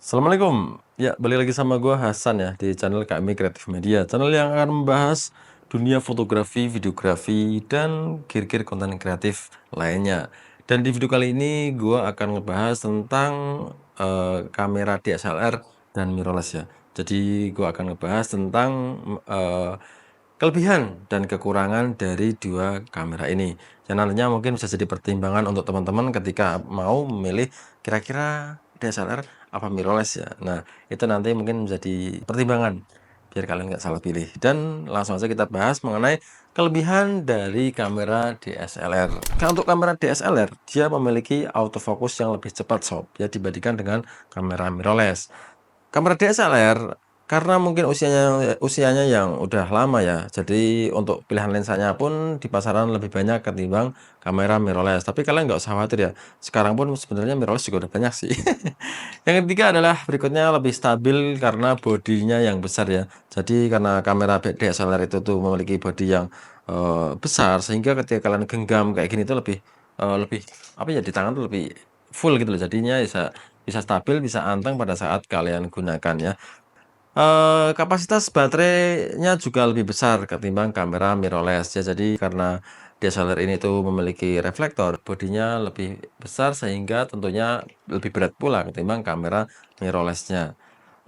Assalamualaikum. Ya, balik lagi sama gua Hasan ya di channel KMI Kreatif Media. Channel yang akan membahas dunia fotografi, videografi, dan gear-gear konten kreatif lainnya. Dan di video kali ini gua akan ngebahas tentang kamera DSLR dan mirrorless ya. Jadi gua akan ngebahas tentang kelebihan dan kekurangan dari dua kamera ini. Yang nantinya mungkin bisa jadi pertimbangan untuk teman-teman ketika mau memilih kira-kira DSLR apa mirrorless ya. Nah, itu nanti mungkin menjadi pertimbangan biar kalian nggak salah pilih. Dan langsung saja kita bahas mengenai kelebihan dari kamera DSLR. Nah, untuk kamera DSLR, dia memiliki autofocus yang lebih cepat sob ya dibandingkan dengan kamera mirrorless. Kamera DSLR karena mungkin usianya yang udah lama ya, jadi untuk pilihan lensanya pun di pasaran lebih banyak ketimbang kamera mirrorless. Tapi kalian nggak usah khawatir ya, sekarang pun sebenarnya mirrorless juga udah banyak sih. Yang ketiga adalah berikutnya lebih stabil karena bodinya yang besar ya. Jadi karena kamera DSLR itu tuh memiliki bodi yang besar sehingga ketika kalian genggam kayak gini tuh lebih apa ya, di tangan tuh lebih full gitu loh. Jadinya bisa bisa stabil, bisa anteng pada saat kalian gunakan ya. Kapasitas baterainya juga lebih besar ketimbang kamera mirrorless ya. Jadi karena DSLR ini tuh memiliki reflektor, bodinya lebih besar sehingga tentunya lebih berat pula ketimbang kamera mirrorless-nya.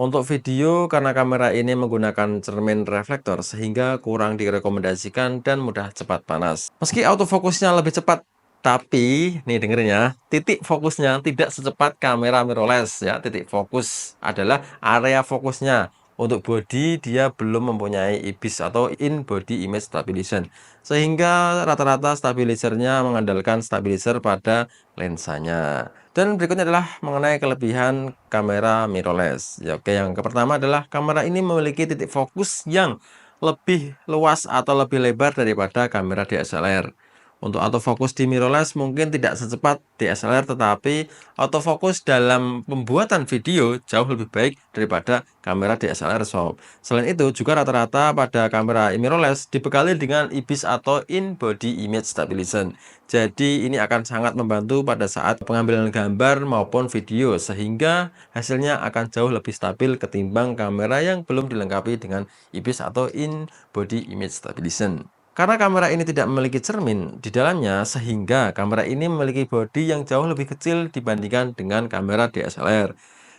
Untuk video karena kamera ini menggunakan cermin reflektor sehingga kurang direkomendasikan dan mudah cepat panas. Meski autofokusnya lebih cepat, tapi nih dengerin ya, titik fokusnya tidak secepat kamera mirrorless ya. Titik fokus adalah area fokusnya. Untuk body dia belum mempunyai IBIS atau in body image stabilization. Sehingga rata-rata stabilizernya mengandalkan stabilizer pada lensanya. Dan berikutnya adalah mengenai kelebihan kamera mirrorless. Ya, oke, yang pertama adalah kamera ini memiliki titik fokus yang lebih luas atau lebih lebar daripada kamera DSLR. Untuk autofocus di mirrorless mungkin tidak secepat DSLR, tetapi autofocus dalam pembuatan video jauh lebih baik daripada kamera DSLR sob. Selain itu juga rata-rata pada kamera mirrorless dibekali dengan IBIS atau in body image stabilization. Jadi ini akan sangat membantu pada saat pengambilan gambar maupun video sehingga hasilnya akan jauh lebih stabil ketimbang kamera yang belum dilengkapi dengan IBIS atau in body image stabilization. Karena kamera ini tidak memiliki cermin di dalamnya, sehingga kamera ini memiliki bodi yang jauh lebih kecil dibandingkan dengan kamera DSLR.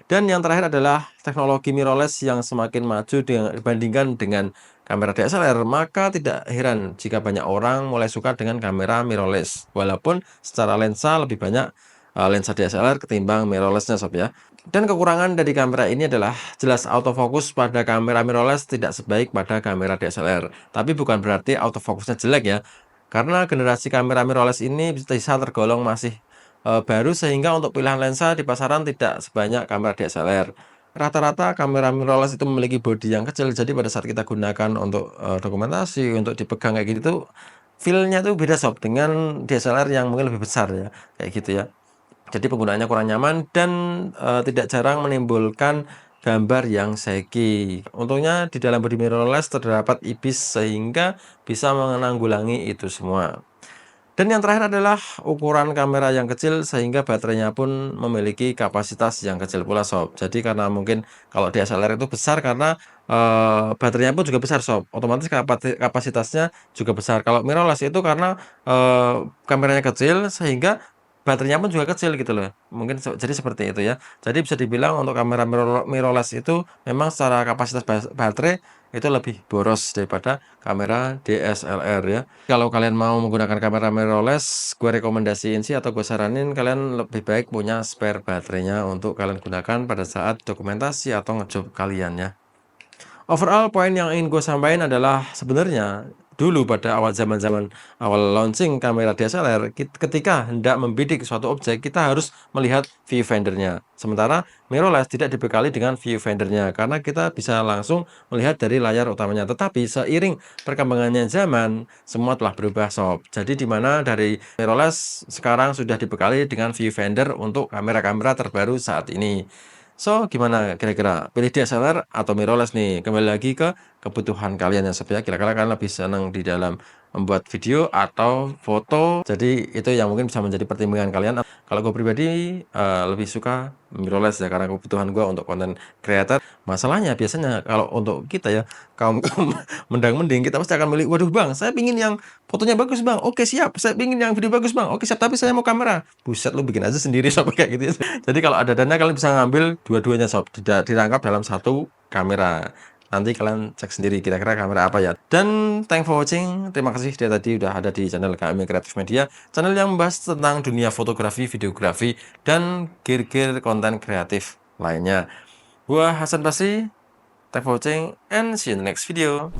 Dan yang terakhir adalah teknologi mirrorless yang semakin maju dibandingkan dengan kamera DSLR, maka tidak heran jika banyak orang mulai suka dengan kamera mirrorless. Walaupun secara lensa lebih banyak lensa DSLR ketimbang mirrorless-nya sob ya. Dan kekurangan dari kamera ini adalah jelas autofocus pada kamera mirrorless tidak sebaik pada kamera DSLR. Tapi bukan berarti autofocusnya jelek ya. Karena generasi kamera mirrorless ini bisa tergolong masih baru sehingga untuk pilihan lensa di pasaran tidak sebanyak kamera DSLR. Rata-rata kamera mirrorless itu memiliki bodi yang kecil, jadi pada saat kita gunakan untuk dokumentasi, untuk dipegang kayak gitu tuh feel-nya tuh beda sob dengan DSLR yang mungkin lebih besar ya, kayak gitu ya. Jadi penggunaannya kurang nyaman dan tidak jarang menimbulkan gambar yang shaky. Untungnya di dalam body mirrorless terdapat IBIS sehingga bisa menanggulangi itu semua. Dan yang terakhir adalah ukuran kamera yang kecil sehingga baterainya pun memiliki kapasitas yang kecil pula sob. Jadi karena mungkin kalau DSLR itu besar karena baterainya pun juga besar sob. Otomatis kapasitasnya juga besar. Kalau mirrorless itu karena kameranya kecil sehingga baterainya pun juga kecil gitu loh. Mungkin jadi seperti itu ya. Jadi bisa dibilang untuk kamera mirrorless itu memang secara kapasitas baterai itu lebih boros daripada kamera DSLR ya. Kalau kalian mau menggunakan kamera mirrorless, gue rekomendasiin sih atau gue saranin kalian lebih baik punya spare baterainya untuk kalian gunakan pada saat dokumentasi atau ngejob kalian ya. Overall poin yang ingin gue sampaikan adalah sebenarnya dulu pada awal zaman-zaman awal launching kamera DSLR, ketika hendak membidik suatu objek, kita harus melihat viewfindernya. Sementara mirrorless tidak dibekali dengan viewfindernya karena kita bisa langsung melihat dari layar utamanya. Tetapi seiring perkembangannya zaman, semua telah berubah sob. Jadi di mana dari mirrorless sekarang sudah dibekali dengan viewfinder untuk kamera-kamera terbaru saat ini. So, gimana kira-kira? Pilih DSLR atau mirrorless nih? Kembali lagi ke kebutuhan kalian ya sob ya. Kira-kira kalian lebih senang di dalam membuat video atau foto. Jadi itu yang mungkin bisa menjadi pertimbangan kalian. Kalau gue pribadi, lebih suka mirrorless ya, karena kebutuhan gue untuk konten creator. Masalahnya biasanya kalau untuk kita ya, kaum-kaum mendang-mending, kita pasti akan milih, "Waduh Bang, saya pingin yang fotonya bagus Bang, oke siap, saya pingin yang video bagus Bang, oke siap, tapi saya mau kamera." Buset, lu bikin aja sendiri sob, kayak gitu ya. Jadi kalau ada dana kalian bisa ngambil dua-duanya sob, tidak dirangkap dalam satu kamera. Nanti kalian cek sendiri kira-kira kamera apa ya. Dan thanks for watching. Terima kasih dari tadi udah ada di channel KMI Kreatif Media, channel yang membahas tentang dunia fotografi, videografi, dan gear-gear konten kreatif lainnya. Gua Hasan Basri, thanks for watching and see you in the next video.